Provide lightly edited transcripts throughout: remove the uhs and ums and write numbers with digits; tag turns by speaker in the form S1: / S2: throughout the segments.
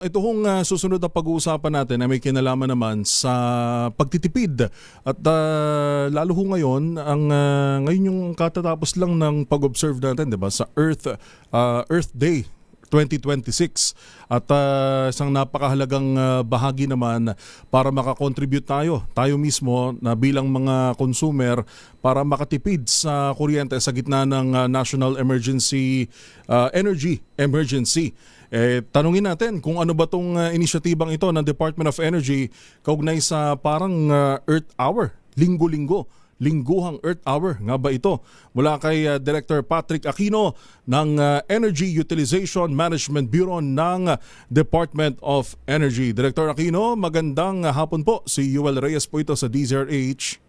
S1: Ito hong susunod na pag-uusapan natin ay may kinalaman naman sa pagtitipid at lalo ho ngayon ngayon yung katatapos lang ng pag-observe natin, 'di ba, sa Earth Day 2026 at isang napakahalagang bahagi naman para makakontribute tayo mismo na bilang mga consumer para makatipid sa kuryente sa gitna ng National Emergency Energy Emergency. Tanungin natin kung ano ba tong inisyatibang ito ng Department of Energy kaugnay sa parang Earth Hour, lingguhang Earth Hour nga ba ito? Mula kay Director Patrick Aquino ng Energy Utilization Management Bureau ng Department of Energy. Director Aquino, magandang hapon po. Si Yuel Reyes po ito sa DZRH.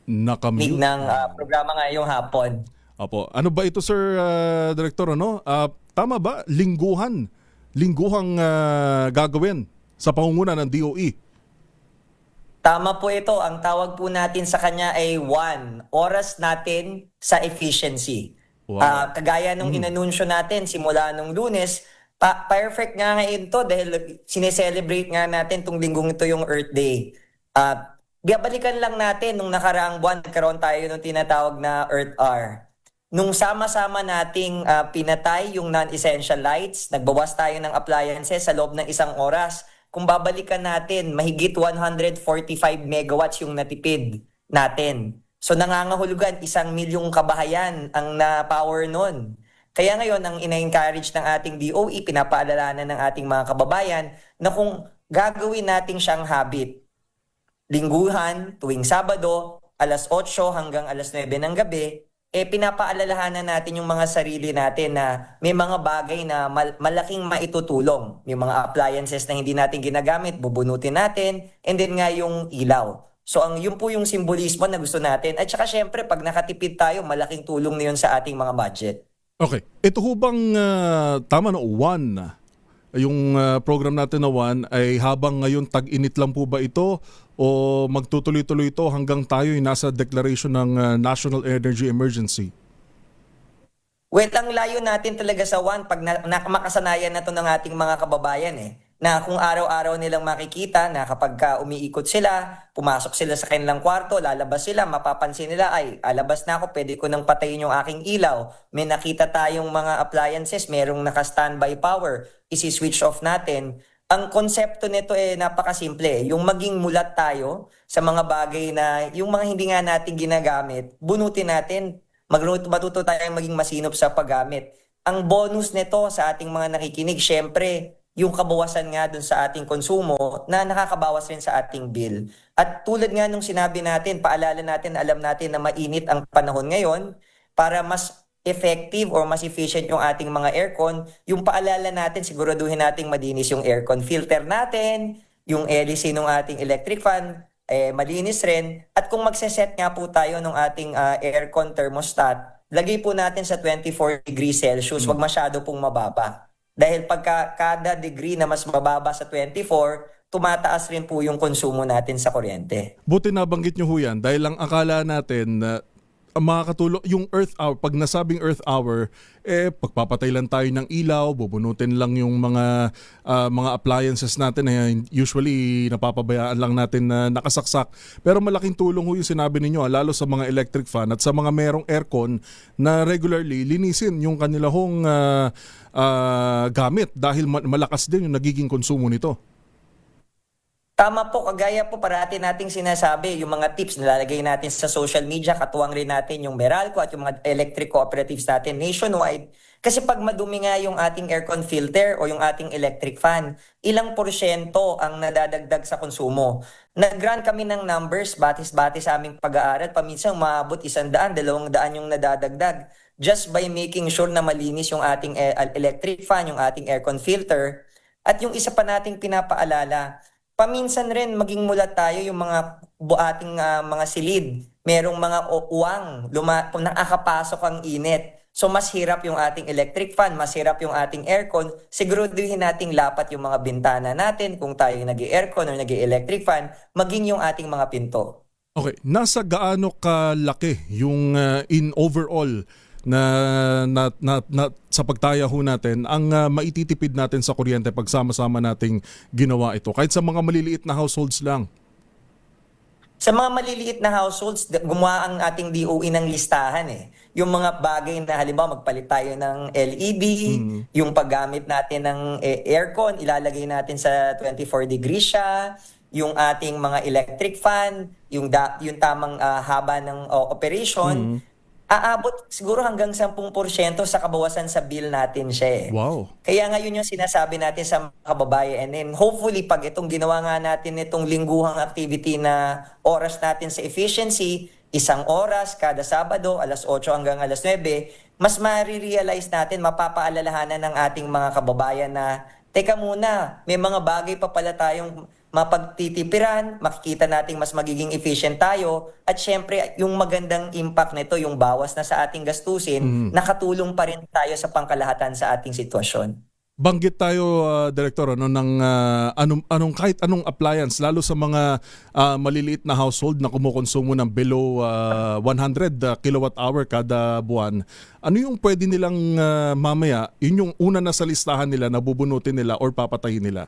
S1: Nakamute
S2: ng programa ngayong hapon.
S1: Opo. Ano ba ito, Sir Director? Tama ba? Lingguhang gagawin sa pangunguna ng DOE?
S2: Tama po ito. Ang tawag po natin sa kanya ay oras natin sa efficiency.
S1: Wow.
S2: Kagaya nung inanunsyo natin simula nung Lunes, perfect nga ngayon to dahil sineselebrate nga natin tong linggong ito yung Earth Day. Balikan lang natin nung nakaraang buwan, nagkaroon tayo ng tinatawag na Earth Hour. Nung sama-sama nating pinatay yung non-essential lights, nagbawas tayo ng appliances sa loob ng isang oras. Kung babalikan natin, mahigit 145 megawatts yung natipid natin. So nangangahulugan, 1,000,000 kabahayan ang na-power nun. Kaya ngayon, ang ina-encourage ng ating DOE, pinapaalalanan ng ating mga kababayan na kung gagawin natin siyang habit, lingguhan, tuwing Sabado, alas 8 hanggang alas 9 ng gabi, pinapaalalahanan natin yung mga sarili natin na may mga bagay na malaking maitutulong. Yung mga appliances na hindi natin ginagamit, bubunutin natin, and then nga yung ilaw. So yun po yung simbolismo na gusto natin. At saka syempre, pag nakatipid tayo, malaking tulong na yun sa ating mga budget.
S1: Okay. Ito ho bang tama na yung program natin na ay habang ngayon tag-init lang po ba ito o magtutuloy-tuloy ito hanggang tayo ay nasa declaration ng National Energy Emergency?
S2: Well, ang layo natin talaga sa pag makasanayan na to ng ating mga kababayan na kung araw-araw nilang makikita na kapag umiikot sila, pumasok sila sa kanilang kwarto, lalabas sila, mapapansin nila, ay, alabas na ako, pwede ko nang patayin yung aking ilaw. May nakita tayong mga appliances, merong naka-standby power, isi-switch off natin. Ang konsepto nito napakasimple. Yung maging mulat tayo sa mga bagay na yung mga hindi nga natin ginagamit, bunutin natin, matuto tayong maging masinop sa paggamit. Ang bonus nito sa ating mga nakikinig, syempre, yung kabawasan nga dun sa ating konsumo na nakakabawas rin sa ating bill. At tulad nga nung sinabi natin, paalala natin, alam natin na mainit ang panahon ngayon, para mas effective or mas efficient yung ating mga aircon, yung paalala natin, siguraduhin nating malinis yung aircon filter natin, yung LEC ng ating electric fan, malinis rin. At kung magseset nga po tayo ng ating aircon thermostat, lagay po natin sa 24 degrees Celsius, wag masyado pong mababa. Dahil pagka kada degree na mas mababa sa 24, tumataas rin po yung konsumo natin sa kuryente.
S1: Buti nabanggit nyo ho yan dahil lang akala natin na makakatulong yung Earth Hour. Pag nasabing Earth Hour, pagpapatay lang tayo ng ilaw, bubunutin lang yung mga appliances natin na usually napapabayaan lang natin na nakasaksak. Pero malaking tulong ho yung sinabi ninyo, lalo sa mga electric fan at sa mga merong aircon na regularly linisin yung kanila hong gamit dahil malakas din yung nagiging konsumo nito.
S2: Tama po, kagaya po parati nating sinasabi, yung mga tips nilalagay natin sa social media, katuwang rin natin yung Meralco at yung mga electric cooperatives natin nationwide. Kasi pag madumi nga yung ating aircon filter o yung ating electric fan, ilang porsyento ang nadadagdag sa konsumo. Nag-run kami ng numbers, batis-batis sa aming pag-aaral, paminsan maabot 100, 200 yung nadadagdag. Just by making sure na malinis yung ating electric fan, yung ating aircon filter. At yung isa pa nating pinapaalala, paminsan rin maging mulat tayo yung mga ating mga silid. Merong mga uwang, nakakapasok ang init. So mas hirap yung ating electric fan, mas hirap yung ating aircon. Siguraduhin nating lapat yung mga bintana natin kung tayo nag-i-aircon o nag-i-electric fan, maging yung ating mga pinto.
S1: Okay, nasa gaano kalaki yung in overall sa pagtaya ho natin ang maititipid natin sa kuryente pag sama-sama nating ginawa ito? Kahit sa mga maliliit na households lang.
S2: Sa mga maliliit na households, gumawa ang ating DOE ng listahan eh. Yung mga bagay na halimbawa magpalit tayo ng LED, yung paggamit natin ng aircon, ilalagay natin sa 24 degrees siya, yung ating mga electric fan, yung tamang haba ng operation, aabot siguro hanggang 10% sa kabawasan sa bill natin siya eh.
S1: Wow.
S2: Kaya ngayon yung sinasabi natin sa mga kababayan, and hopefully pag itong ginawa nga natin itong lingguhang activity na oras natin sa efficiency, 1 oras kada Sabado, alas 8 hanggang alas 9, mas marirealize natin, mapapaalalahanan ng ating mga kababayan na, teka muna, may mga bagay pa pala tayong mapagtitipiran, makikita nating mas magiging efficient tayo, at syempre yung magandang impact nito, yung bawas na sa ating gastusin, nakatulong pa rin tayo sa pangkalahatan sa ating sitwasyon.
S1: Banggit tayo, Director, ng kahit anong appliance, lalo sa mga maliliit na household na kumukonsumo ng below 100 kilowatt hour kada buwan. Ano yung pwede nilang mamaya, yun yung una na sa listahan nila na bubunutin nila or papatayin nila?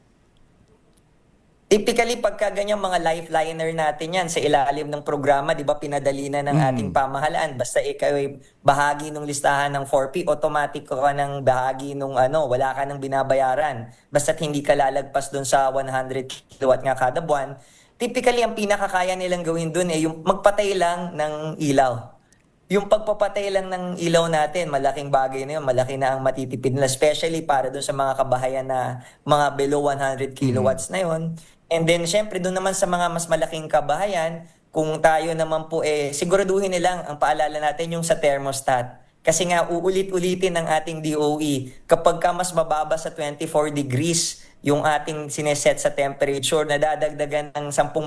S2: Typically, pagka ganyang mga lifeliner natin yan sa ilalim ng programa, di ba pinadali na ng ating pamahalaan. Basta ikaw ay bahagi ng listahan ng 4P, automatic ka ng bahagi ng wala ka nang binabayaran. Basta't hindi ka lalagpas dun sa 100 kilowatt nga kada buwan. Typically, ang pinakakaya nilang gawin dun yung magpatay lang ng ilaw. Yung pagpapatay lang ng ilaw natin, malaking bagay na yun, malaki na ang matitipid nila, especially para dun sa mga kabahayan na mga below 100 kilowatts na yun. And then, syempre, doon naman sa mga mas malaking kabahayan, kung tayo naman po, siguraduhin nilang ang paalala natin yung sa thermostat. Kasi nga, uulit-ulitin ng ating DOE, kapag ka mas mababa sa 24 degrees, yung ating sineset sa temperature, nadadagdagan ng 10%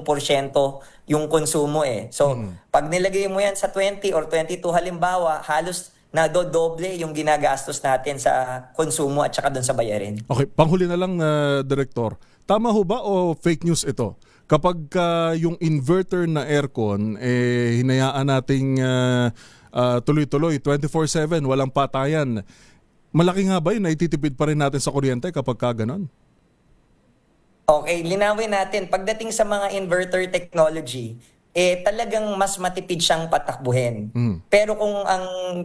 S2: yung konsumo eh. So, pag nilagay mo yan sa 20 or 22 halimbawa, halos nadodoble yung ginagastos natin sa konsumo at saka doon sa bayarin.
S1: Okay, panghuli na lang, Director. Tama ho ba o fake news ito? Kapag yung inverter na aircon, hinayaan nating tuloy-tuloy, 24/7, walang patayan. Malaki nga ba yun na ititipid pa rin natin sa kuryente kapag ganon?
S2: Okay, linawin natin. Pagdating sa mga inverter technology, talagang mas matipid siyang patakbuhin. Pero kung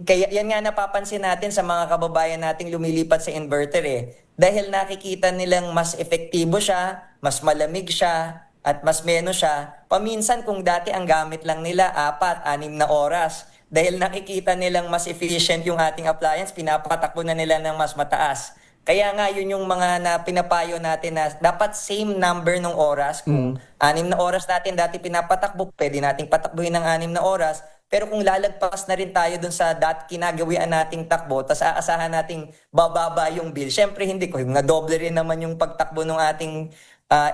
S2: kaya yan nga napapansin natin sa mga kababayan nating lumilipat sa inverter dahil nakikita nilang mas epektibo siya, mas malamig siya, at mas meno siya, paminsan kung dati ang gamit lang nila 4-6 na oras, dahil nakikita nilang mas efficient yung ating appliance, pinapatakbo na nila ng mas mataas. Kaya nga yun yung mga na pinapayo natin na dapat same number ng oras. Kung 6 na oras natin dati pinapatakbo, pwede nating patakbuhin ng 6 na oras. Pero kung lalagpas na rin tayo dun sa kinagawian nating takbo, tas aasahan nating bababa yung bill, syempre hindi ko. Yung nadoble rin naman yung pagtakbo ng ating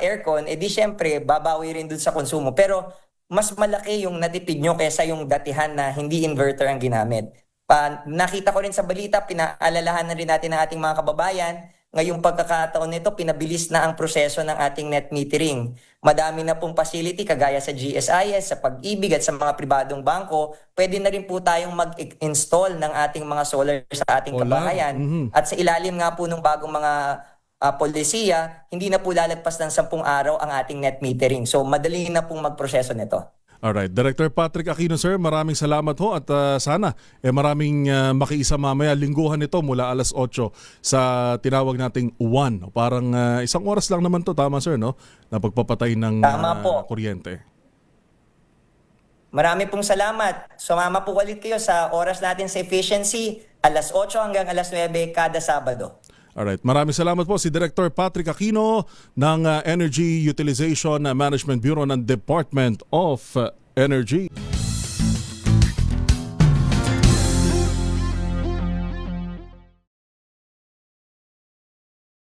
S2: aircon, di syempre babawi rin dun sa konsumo. Pero mas malaki yung natipid nyo kaysa yung datihan na hindi inverter ang ginamit. Nakita ko rin sa balita, pinaalalahan na rin natin ng ating mga kababayan, ngayong pagkakataon nito, pinabilis na ang proseso ng ating net metering. Madami na pong facility, kagaya sa GSIS, sa Pag-ibig at sa mga pribadong bangko, pwede na rin po tayong mag-install ng ating mga solar sa ating kabahayan. At sa ilalim nga po ng bagong mga polisiya, hindi na po lalagpas ng 10 araw ang ating net metering. So madali na pong magproseso nito.
S1: Alright, Director Patrick Aquino, sir, maraming salamat ho at sana maraming makiisa mamaya lingguhan ito mula alas 8 sa tinawag nating 1. Parang 1 oras lang naman to, tama sir, no? Na pagpapatay ng kuryente.
S2: Marami pong salamat. Sumama po ulit kayo sa oras natin sa efficiency, alas 8 hanggang alas 9 kada Sabado.
S1: Alright, maraming salamat po si Director Patrick Aquino ng Energy Utilization Management Bureau ng Department of Energy.